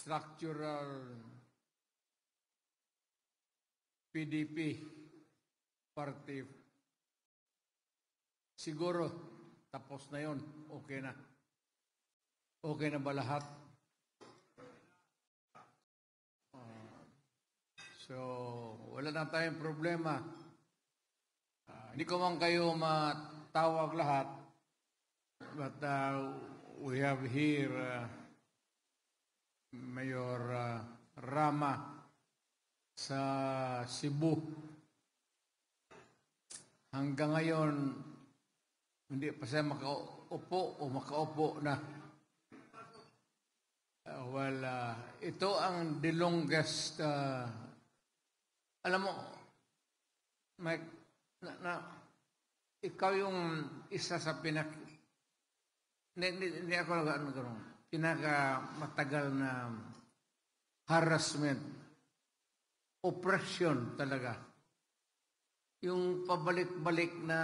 structural PDP party, siguro tapos na yon, okay na. Okay na ba lahat? So, wala na tayong problema. Hindi ko man kayo matawag lahat, but we have here Mayor Rama sa Cebu. Hanggang ngayon, hindi pa siya makaupo na. Ito ang the longest, alam mo, Mike, ikaw yung isa sa hindi ako pinakamatagal na harassment, oppression talaga. Yung pabalik-balik na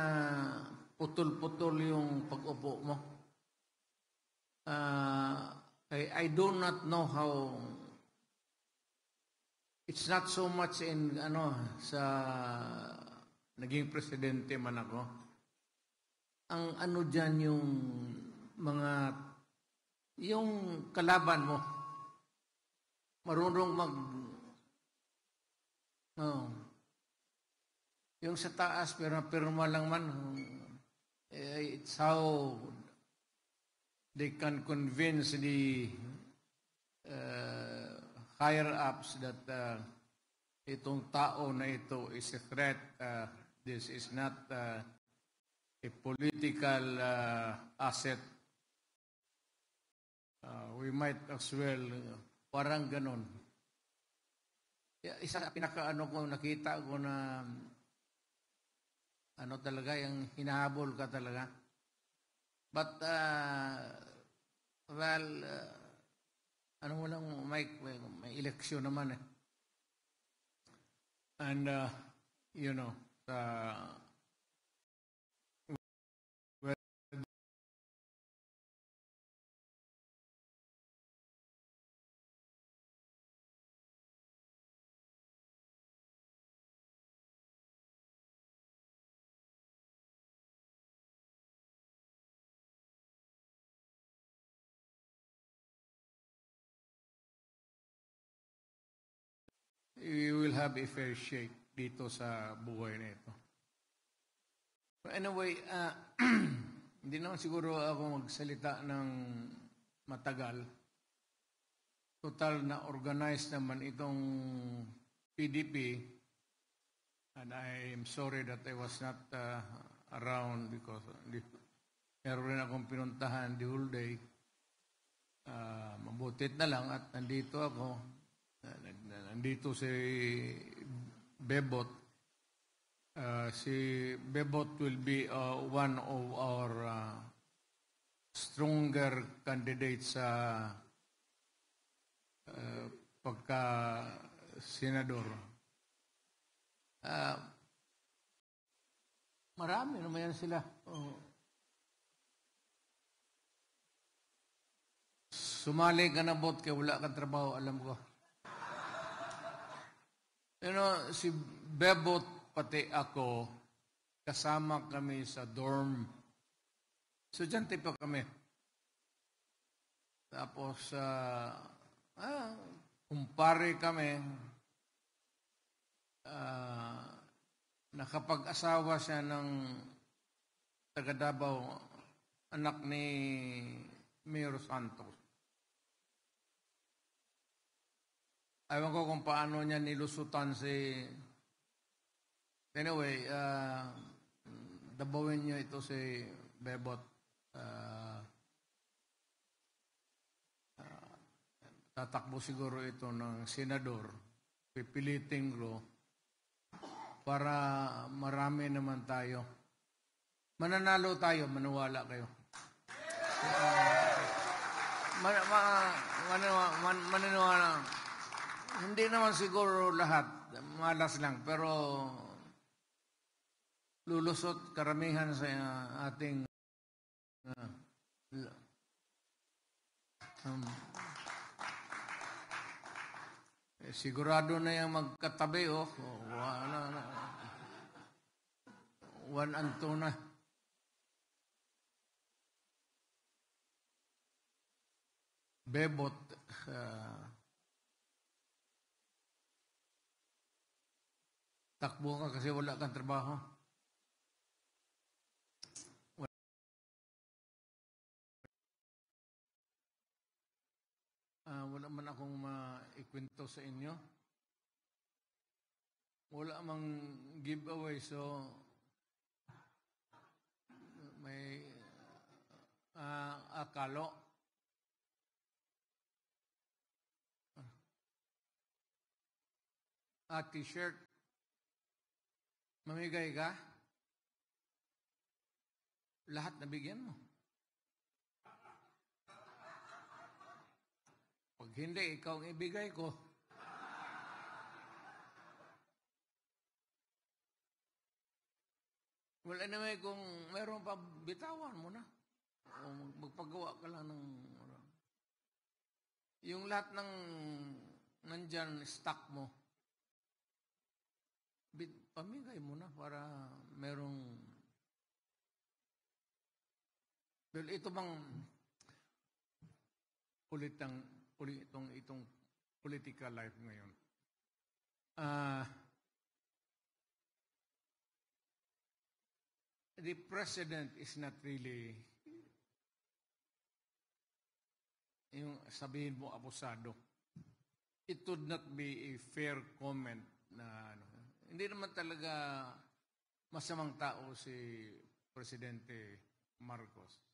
putol-putol yung pag-upo mo. I do not know how. It's not so much in sa naging presidente man ako. Ang diyan yung mga yung kalaban mo marunong yung sa taas pero pirma lang man, it's how they can convince the higher ups that itong tao na ito is a threat. This is not a political asset. We might as well, parang ganon. Isa pinaka-ko nakita ko na talaga, yung hinahabol ka talaga. But, mo lang, Mike, may eleksyon naman eh. And, we will have a fair shake dito sa buhay na ito. But anyway, hindi naman siguro ako magsalita ng matagal. Total na organized naman itong PDP, and I am sorry that I was not around because meron rin akong pinuntahan the whole day. Mabutit na lang at nandito ako. Nandito si Bebot. Si Bebot will be one of our stronger candidates sa pagka-senador. Marami naman yan sila. Sumali ka na, Bot, kaya wala kang trabaho, alam ko. Si Bebot pati ako, kasama kami sa dorm. Estudyante pa kami. Tapos, kumpare kami. Nakapag-asawa siya ng taga Davao, anak ni Mayor Santos. Ewan ko kung paano niya nilusutan si... Anyway, dabawin niyo ito si Bebot. Tatakbo siguro ito ng senador. Pipiliting ko para marami naman tayo. Mananalo tayo, maniwala kayo. Mananiwala. Hindi naman siguro lahat, malas lang, pero lulusot karamihan sa ating sigurado na yung magkatabi, oh. One and two na. Bebot, takbo ka kasi wala kang trabaho. Wala man akong maikwento sa inyo. Wala mang giveaway, so may akalo. T-shirt. Mamigay ka? Lahat nabigyan mo. Pag hindi, ikaw ang ibigay ko. Well, anyway, kung meron pa, bitawan mo na. O magpagawa ka lang ng... Yung lahat ng nandyan, stock mo, pamigay mo na para merong... Well, ito bang itong political life ngayon? The president is not really yung sabihin mo abusado. It would not be a fair comment na hindi naman talaga masamang tao si Presidente Marcos.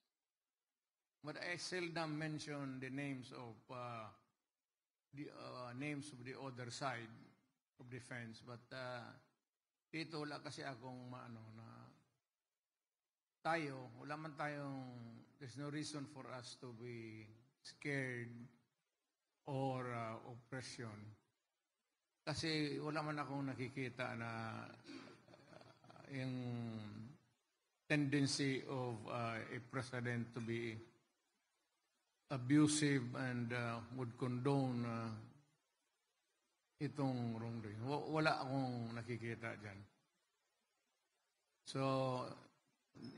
But I seldom mention the names of the other side of the fence. But dito wala kasi akong wala man tayong, there's no reason for us to be scared or oppression. Kasi wala man akong nakikita na yung tendency of a president to be abusive and would condone itong wrongdoing. Wala akong nakikita dyan. So,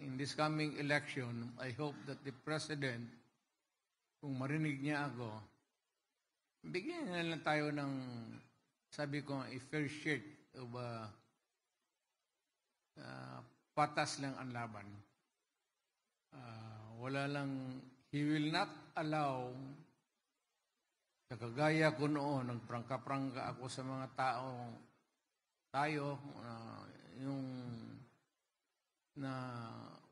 in this coming election, I hope that the President, kung marinig niya ako, bigyan na lang tayo ng, sabi ko, a fair shake of patas lang ang laban. Wala lang, he will not allow, kagaya ko noon, nagprangka-prangka ako sa mga tayo, yung na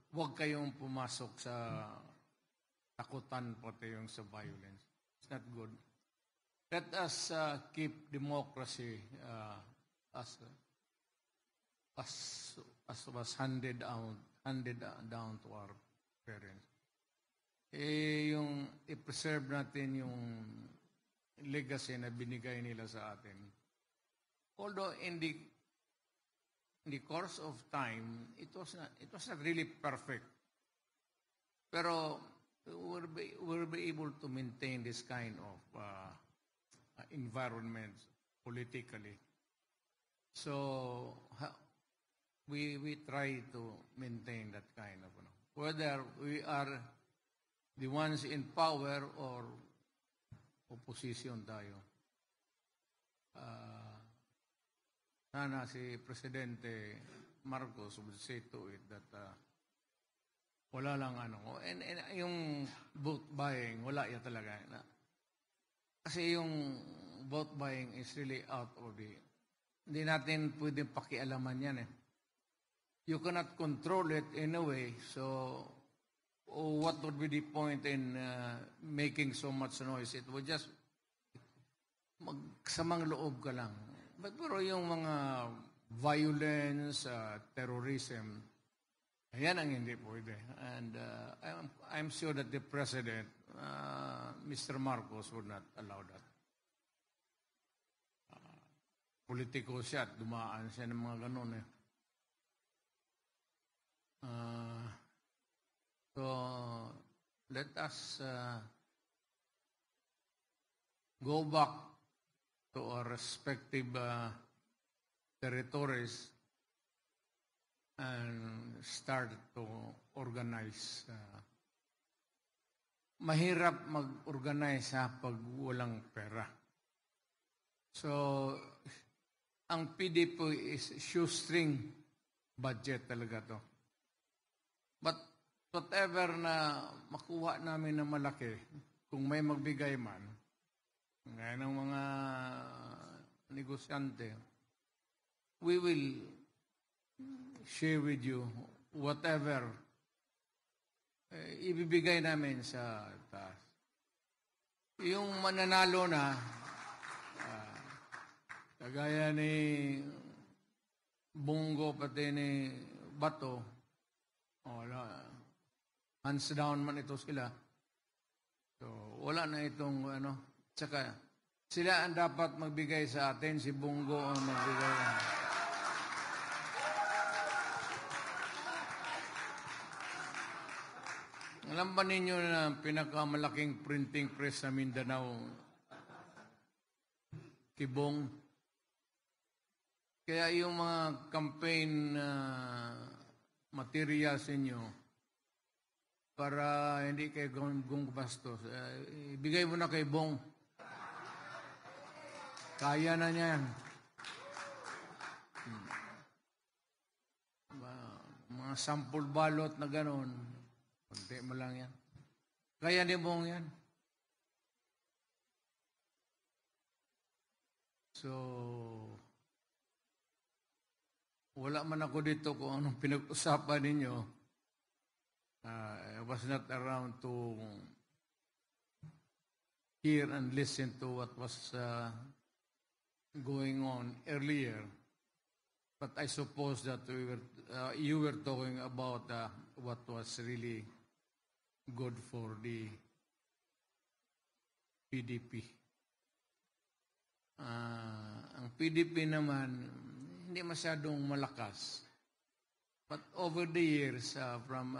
huwag kayong pumasok sa takutan pati yung sa violence. It's not good. Let us keep democracy as was handed down to our parents. Yung i-preserve natin yung legacy na binigay nila sa atin. Although in the course of time, it was not really perfect. Pero we'll be able to maintain this kind of environment politically. So we try to maintain that kind of, whether we are the ones in power or opposition tayo. Sana si Presidente Marcos would say to it that wala lang and yung vote buying, wala yan talaga. Kasi yung vote buying is really out of hindi natin pwedeng pakialaman yan eh. You cannot control it in a way, so what would be the point in making so much noise? It would just magsamang loob ka lang. Pero yung mga violence, terrorism, ayan ang hindi pwede. And I'm sure that the President, Mr. Marcos, would not allow that. Politiko siya at dumaan siya ng mga ganun eh. So, let us go back to our respective territories and start to organize. Mahirap mag-organize pag walang pera. So, ang PDP is shoestring budget talaga to. But whatever na makuha namin na malaki, kung may magbigay man, ngayon ng mga negosyante, we will share with you whatever ibibigay namin sa taas. Yung mananalo na, kagaya ni Bongo pati ni Bato, hands down man ito sila. So, wala na itong tsaka sila ang dapat magbigay sa atin, si Bongo ang magbigay. Alam ba ninyo na pinakamalaking printing press sa Mindanao, Kibong? Kaya yung mga campaign materials ninyo, para hindi kayo gumbastos, ibigay mo na kay Bong. Kaya na niya yan. Mga sample balot na gano'n, konti mo lang yan. Kaya ni Bong yan. So, wala man ako dito kung anong pinag-usapan ninyo. I was not around to hear and listen to what was going on earlier. But I suppose that you were talking about what was really good for the PDP. Ang PDP naman, hindi masyadong malakas. But over the years, from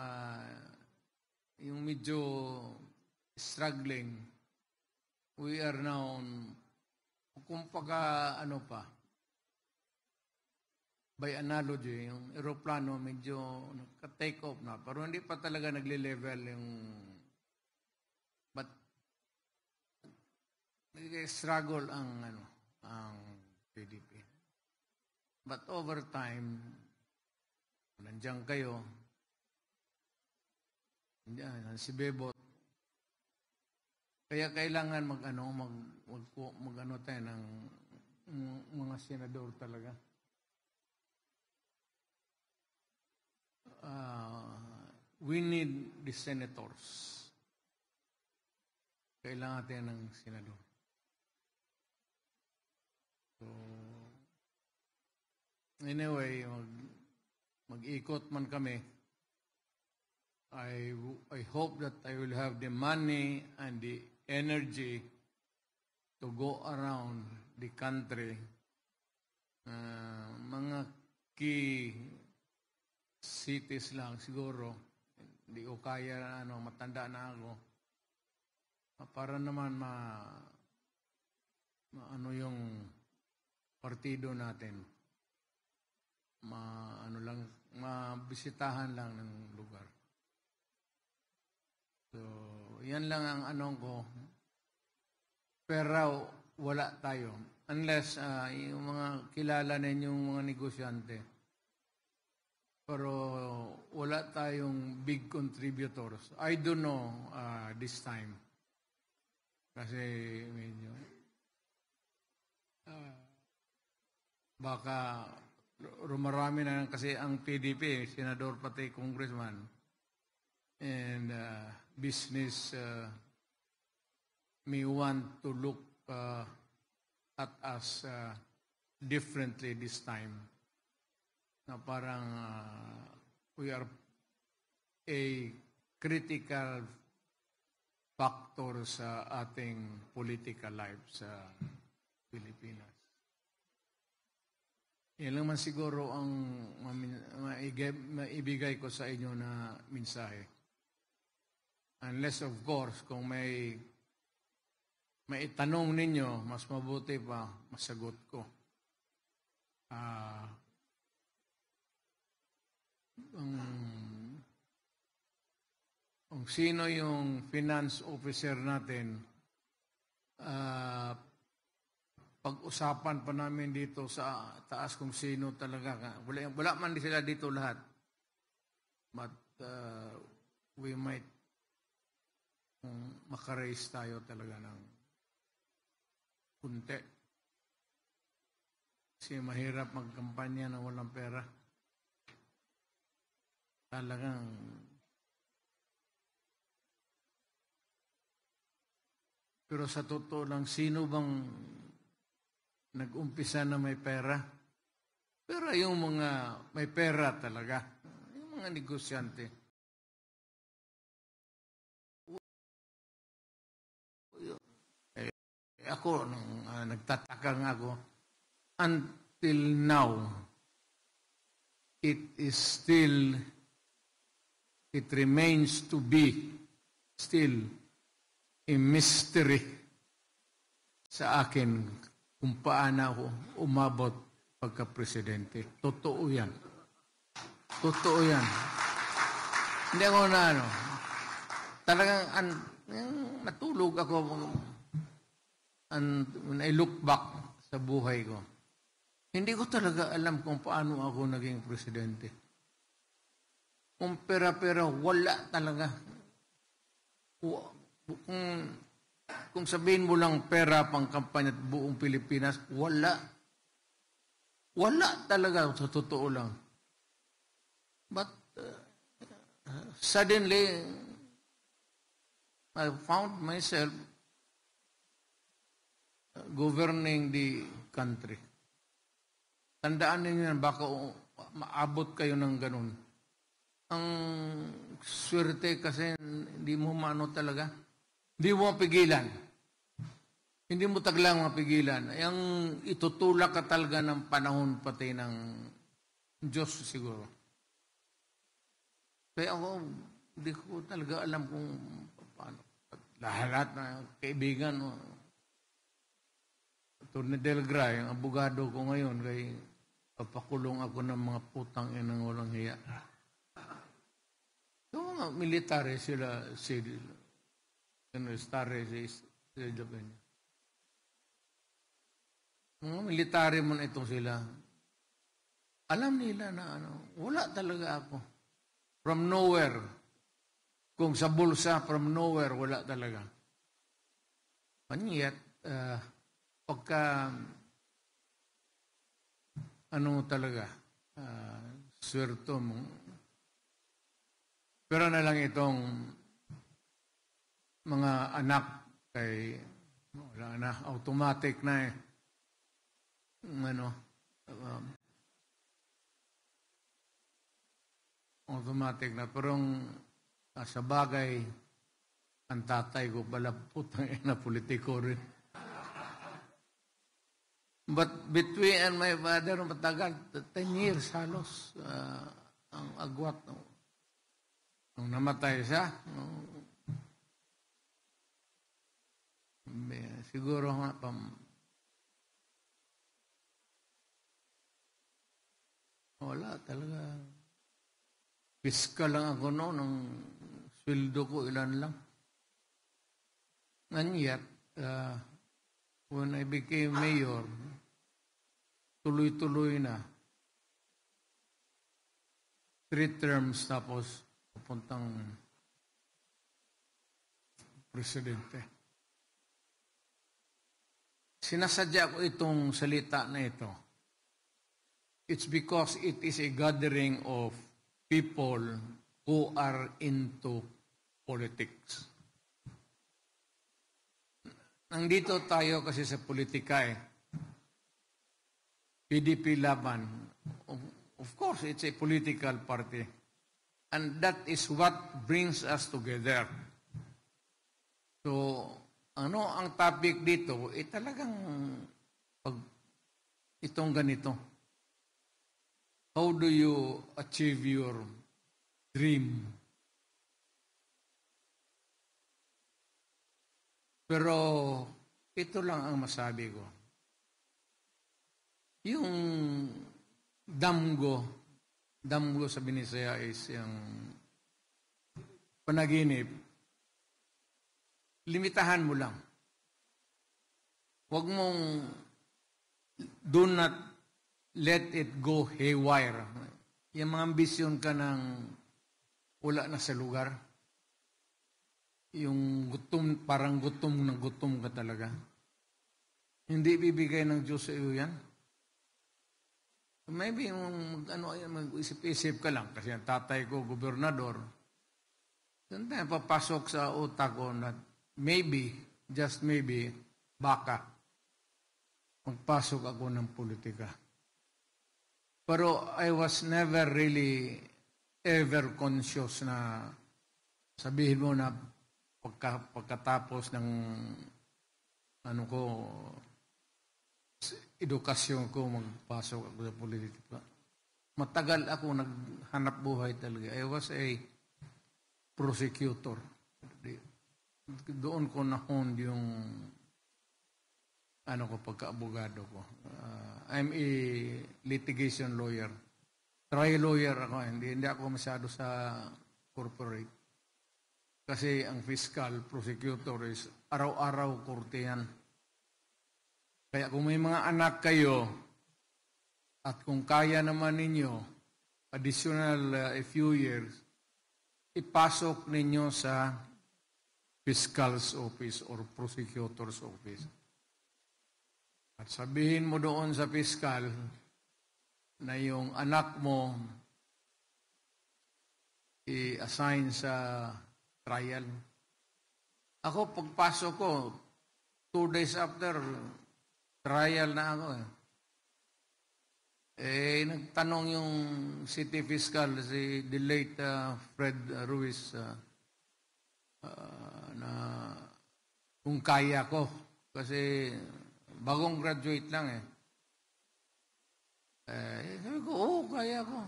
yung medyo struggling, we are now, kumbaga by analogy, yung aeroplano medyo naka-take off na, pero hindi pa talaga nagle-level yung, but struggle ang PDP. But over time, nandiyan kayo, nandiyan si Bebot. Kaya kailangan mag-ano tayo ng mga senador talaga. We need the senators. Kailangan natin ng senador. So, anyway, mag-ikot man kami. I hope that I will have the money and the energy to go around the country. Mga key cities lang siguro. Hindi ko kaya matanda na ako. Para naman yung partido natin. Mabisitahan lang ng lugar. So, yan lang ang anong ko. Pero wala tayo. Unless yung mga kilala ninyong mga negosyante. Pero wala tayong big contributors. I don't know this time. Kasi medyo baka rumarami na kasi ang PDP, senador pati congressman, and business may want to look at us differently this time. Na parang we are a critical factor sa ating political life sa Pilipinas. Yan lang man siguro ang maibigay ko sa inyo na mensahe. Unless of course, kung may may itanong ninyo, mas mabuti pa masagot ko. Kung sino yung finance officer natin, pag-usapan pa namin dito sa taas kung sino talaga. Wala man sila dito lahat. But we might makaraise tayo talaga ng kunti. Kasi mahirap magkampanya na walang pera. Talagang pero sa totoo lang, sino bang nag-umpisa na may pera? Pero yung mga may pera talaga, yung mga negosyante. Ako, nagtataka nga ako, until now, it remains to be still a mystery sa akin kung paano ako umabot pagka-presidente. Totoo yan. Totoo yan. Hindi ako na talagang natulog ako when I look back sa buhay ko. Hindi ko talaga alam kung paano ako naging presidente. Kung pera-pera, wala talaga. Kung sabihin mo lang pera pang kampanya at buong Pilipinas, wala. Wala talaga sa totoo lang. But suddenly, I found myself governing the country. Tandaan ninyo yan, baka maabot kayo ng ganun. Ang swerte kasi hindi mo maano talaga. Hindi mo mapigilan. Hindi mo taglang mapigilan. Ang itutulak ka talaga ng panahon pati ng Diyos siguro. Kaya ako, hindi ko talaga alam kung paano. Lahat na kaibigan, Atty. Del Gray, ang abogado ko ngayon, kay papakulong ako ng mga putang inang walang hiya. Yung mga military sila, mga military man itong sila, alam nila na wala talaga ako. From nowhere. Kung sa bulsa, from nowhere, wala talaga. And yet, pagka talaga, swerto mo. Pero na lang itong mga anak kay wala na, automatic na automatic na. Pero sa bagay, ang tatay ko pala putang ina politiko rin. But between and my father, matagal, 10 years halos, ang agwat. Nung namatay siya, siguro nga, wala talaga. Piskal lang ako noon, ang sweldo ko ilan lang. And yet, when I became mayor, tuloy-tuloy na. 3 terms tapos papuntang presidente. Sinasadya ko itong salita na ito. It's because it is a gathering of people who are into politics. Nandito tayo kasi sa politika PDP Laban. Of course, it's a political party. And that is what brings us together. So, ang topic dito, talagang itong ganito. How do you achieve your dream? Pero ito lang ang masabi ko. Yung damgo sa Binisaya is yung panaginip, limitahan mo lang. Huwag mong do not let it go haywire. Yung mga ambisyon ka ng wala na sa lugar. Yung gutom, parang gutom ka talaga. Hindi bibigay ng Diyos sa iyo yan. Maybe mag-isip-isip ka lang kasi ang tatay ko, gobernador. Doon tayo papasok sa utak ko na maybe, just maybe, baka magpasok ako ng politika. Pero I was never really ever conscious na sabihin mo na pagkatapos ng edukasyon ko, magpasok ako sa politika. Matagal ako naghanap buhay talaga. I was a prosecutor. Doon ko na-honed yung pagka-abogado ko. I'm a litigation lawyer. Trial lawyer ako. Hindi ako masyado sa corporate. Kasi ang fiscal prosecutor is araw-araw korte yan. Kaya kung may mga anak kayo at kung kaya naman ninyo additional a few years, ipasok ninyo sa fiscal's office or prosecutor's office. At sabihin mo doon sa fiscal na yung anak mo i-assign sa trial. Ako, pagpasok ko, 2 days after, trial na ako nagtanong yung city fiscal, si the late Fred Ruiz, na kung kaya ko. Kasi bagong graduate lang sabi ko, kaya ko.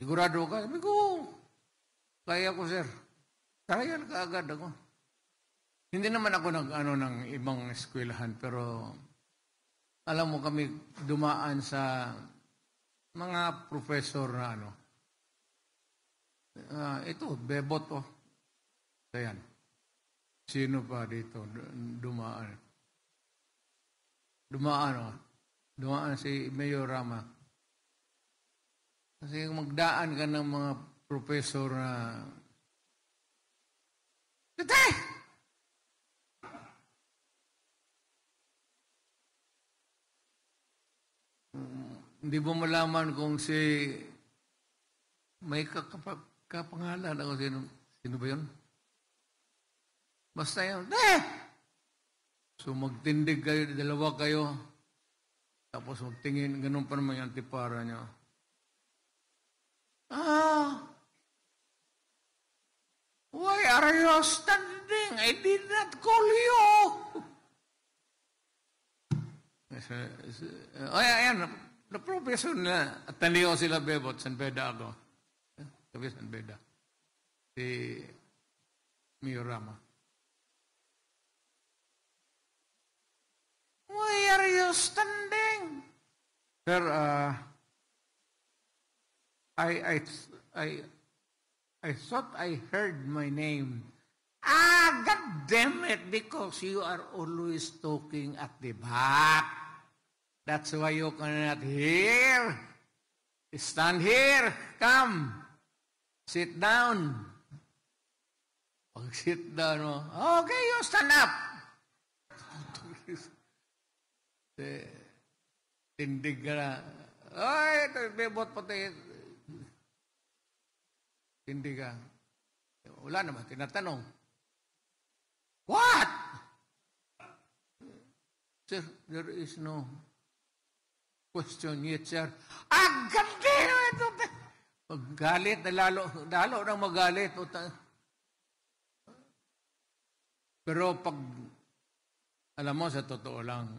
Sigurado ka? Sabi ko, kaya ko, sir. Trial ka agad ako. Hindi naman ako ng ibang eskwelahan, pero alam mo kami dumaan sa mga professor na ito, bebot Ayan. Sino pa dito dumaan? Dumaan si Mayor Rama. Kasi magdaan ka ng mga professor na Tatay! Hindi mo malaman kung may kapangalan ako sino ba yun? Basta yun, So magtindig kayo, dalawa kayo, tapos magtingin, ganun pa naman yung antipara niya. Why are you standing? I did not call you. Ayan, the professor na, at taniyo sila bebot, San Beda ako. Sabi San Beda. Si Miyorama. Why are you standing? Sir, I thought I heard my name. God damn it, because you are always talking at the back. That's why you cannot hear. Stand here. Come. Sit down. Pag-sit down, okay, you stand up. Tindig ka na. Ay, bebot pati. Tindig ka. Wala naman, tinatanong. What? Sir, there is no question yet, sir. Ganda ito. Magalit, lalo nang magalit. Pero pag, alam mo, sa totoo lang,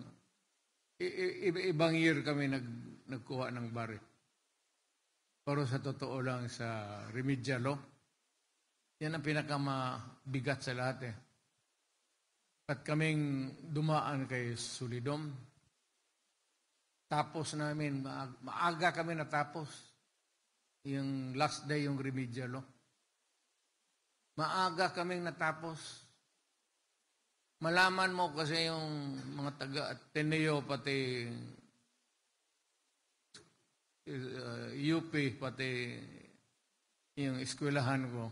ibang year kami nagkuha ng barit. Pero sa totoo lang, sa remedial law, yan ang pinakamabigat sa lahat At kaming dumaan kay Sulidom. Tapos namin, maaga kami natapos. Yung last day, yung remedial law. Maaga kaming natapos. Malaman mo kasi yung mga taga-Ateneo, pati UP, pati yung eskwelahan ko.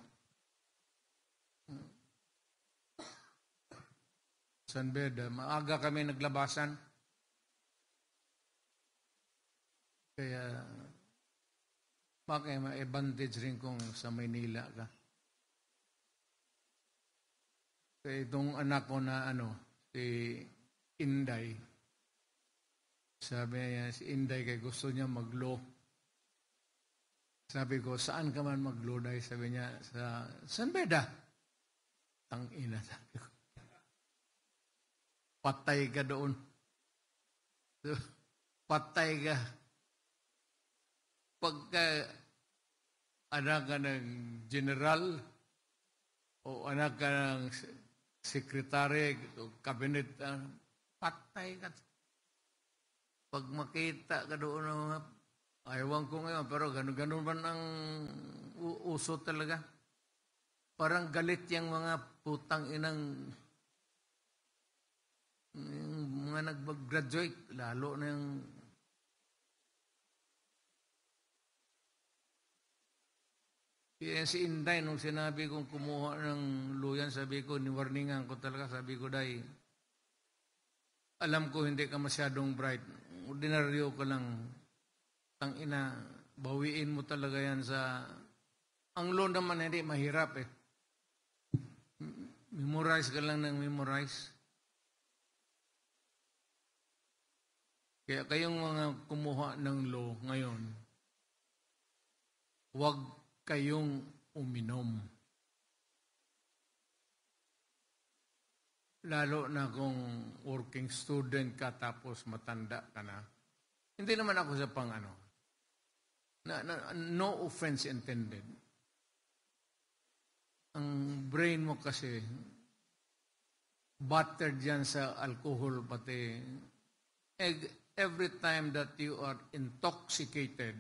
San Beda, maaga kami naglabasan. Kaya, bakit may advantage rin kung sa Maynila ka. Kaya itong anak ko na si Inday, sabi niya, si Inday kay gusto niya mag-law. Sabi ko, saan ka man mag-law, Day? Sabi niya, sa San Beda. Tangina, sabi ko. Patay ka doon. Patay ka. Pagka anak ka ng general o anak ka ng sekretary o cabinet, patay ka. Pag makita ka doon, ayawan ko ngayon, pero ganun man ang uso talaga. Parang galit yung mga putang inang yung mga nag-graduate, lalo na yung si Inday, nung sinabi kong kumuha ng luyan, sabi ko, niwarningan ko talaga, sabi ko, Day, alam ko hindi ka masyadong bright. Ordinaryo ka lang. Tangina, bawiin mo talaga yan sa... Ang law naman hindi mahirap eh. Memorize ka lang ng memorize. Kaya kayong mga kumuha ng law ngayon, huwag kayong uminom. Lalo na kung working student ka tapos matanda ka na. Hindi naman ako sa no offense intended. Ang brain mo kasi battered yan sa alcohol pati. Every time that you are intoxicated,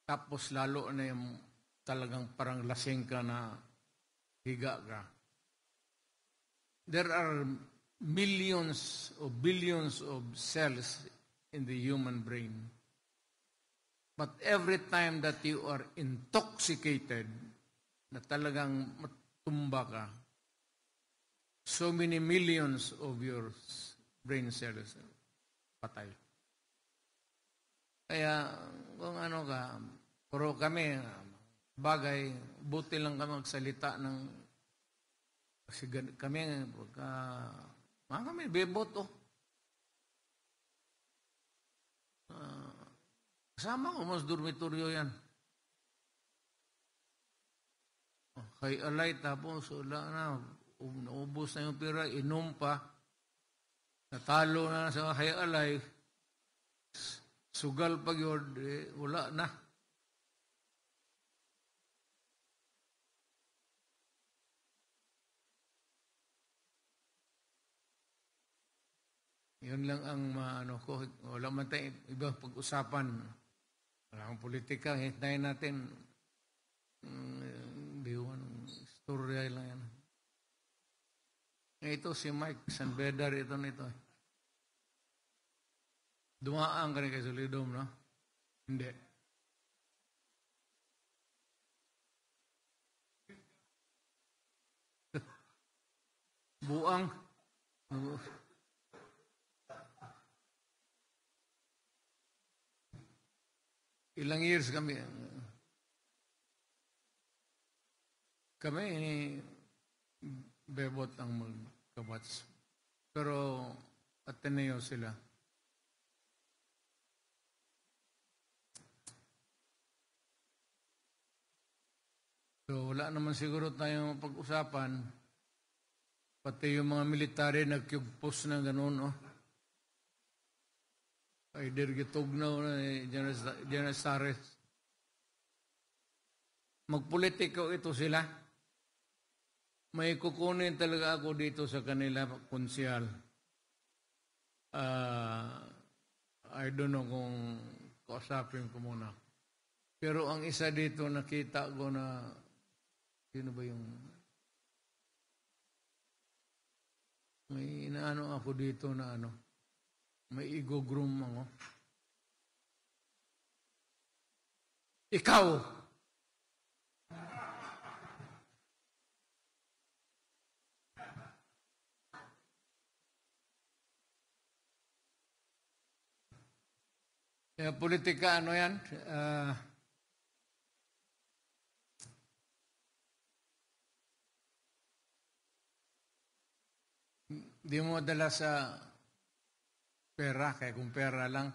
tapos lalo na yung talagang parang lasing ka na higa ka, there are millions or billions of cells in the human brain. But every time that you are intoxicated, na talagang matumba ka, so many millions of your brain cells patay. Kaya kung pero kami, bagay, buti lang kami magsalita ng kasi kami, kami beboto. Kasama ko mas dormitoryo yan. Kay alay, tapos wala na, naubos na yung pera, inom pa, natalo na sa kay alay, sugal pag yun, wala na. Yun lang ang ko. Wala man tayo iba pag-usapan. Wala akong politika. Hintayin natin. Storya lang yan. Ito si Mike Sanbedar. Ito nito. Dumaan ka rin kay Solidom, no? Hindi. Buang. Ilang years kami bebot ang magkabats. Pero Ateneo sila. So wala naman siguro tayong pag-usapan. Pati yung mga military nag-cubepos na gano'n, no? Either gitugnaw na General Sares. Magpolitiko ito sila. may kukunin talaga ako dito sa kanila, konsyal. I don't know kung kausapin ko muna. Pero ang isa dito, nakita ko na, sino ba yung, may inaano ako dito na ano, may ego-groom ako. Ikaw! Politika, ano yan? Di mo dala sa pera, kaya kung pera lang,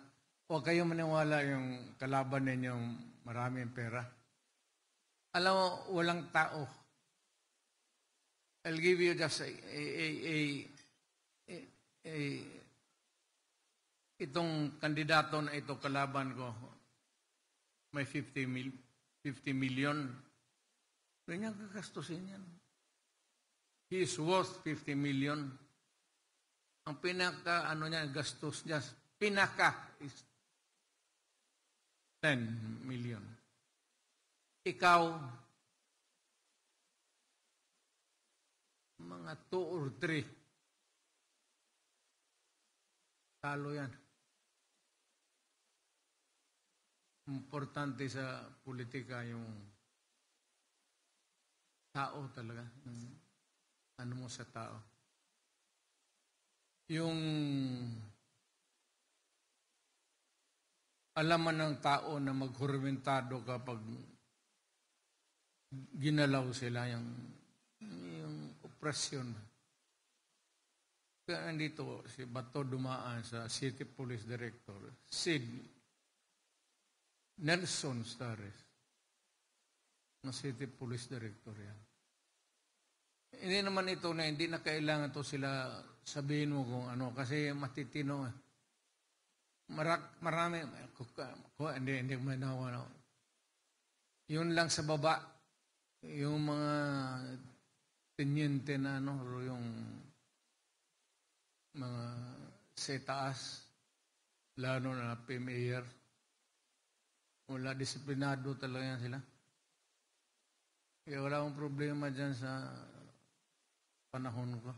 huwag kayo maniwala yung kalaban ninyong maraming pera. Alam mo, walang tao. I'll give you just itong kandidato na ito, kalaban ko, may 50 million. Ganyan kakastusin yan. He is worth 50 million. Ang pinaka, gastos niya, pinaka is 10 million. Ikaw, mga 2 or 3, talo yan. Importante sa politika yung tao talaga. Ano mo sa tao. Yung alaman ng tao na maghurmentado kapag ginalaw sila yung opresyon. Kaya nandito si Bato dumaan sa City Police Director, Sid Nelson Stares, na City Police Director yan. Hindi naman ito na hindi na kailangan to sila sabihin mo kung ano kasi matitino. Marami hindi manawa na. Yun lang sa baba, yung mga tenyente na yung mga sa taas, lalo na PMAR, wala, disiplinado talaga yan sila. Kaya wala akong problema dyan sa panahon ko.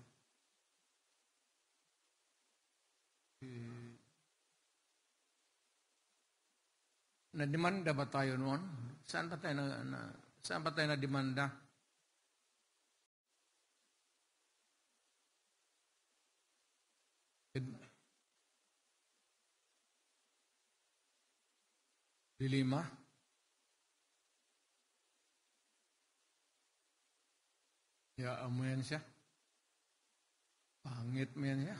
Na-demanda ba tayo noon? Saan ba tayo na-demanda? Dilima? Hayaan mo yan siya. Pangit mo yan siya.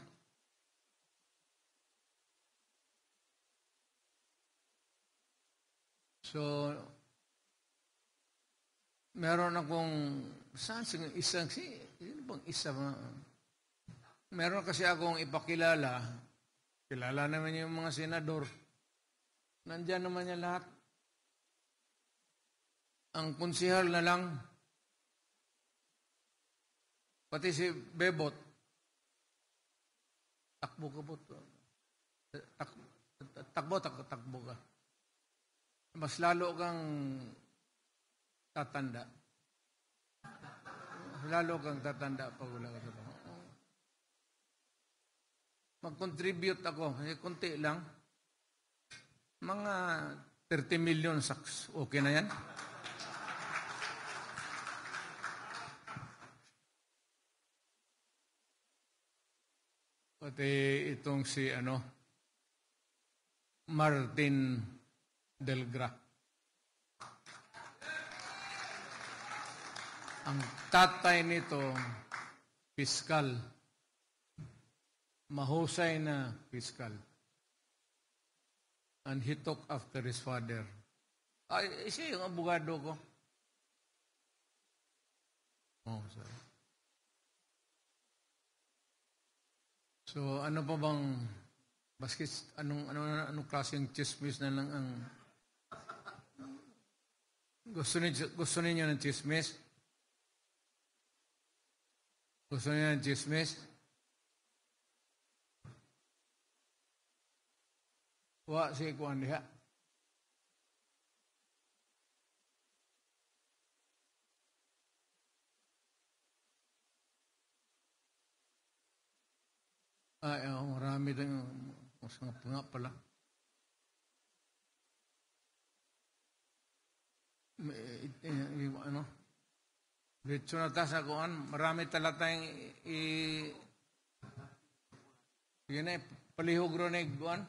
So, meron akong, meron kasi akong ipakilala, kilala naman yung mga senador, nandyan naman niya lahat. Ang konsihal na lang, pati si Bebot, takbo ka. Mas lalo kang tatanda. Lalo kang tatanda pag wala ka sa baho. Mag-contribute ako, kasi konti lang. Mga 30 million saks, okay na yan? Pati itong si Martin Delgra. Ang tatay nito, piskal. Mahusay na piskal. And he took after his father. Ay, siya yung abogado ko. Oh, sorry. So, ano pa bang, baskit, anong klaseng chismis na lang ang gusto ninyo ng chismis? Gusto niya ng chismis? Wa si kuan diha. Ay, marami din. Mas nga pala. Ano? Diretso na ta sa kuan. Marami talatang yun palihog ro na kuan.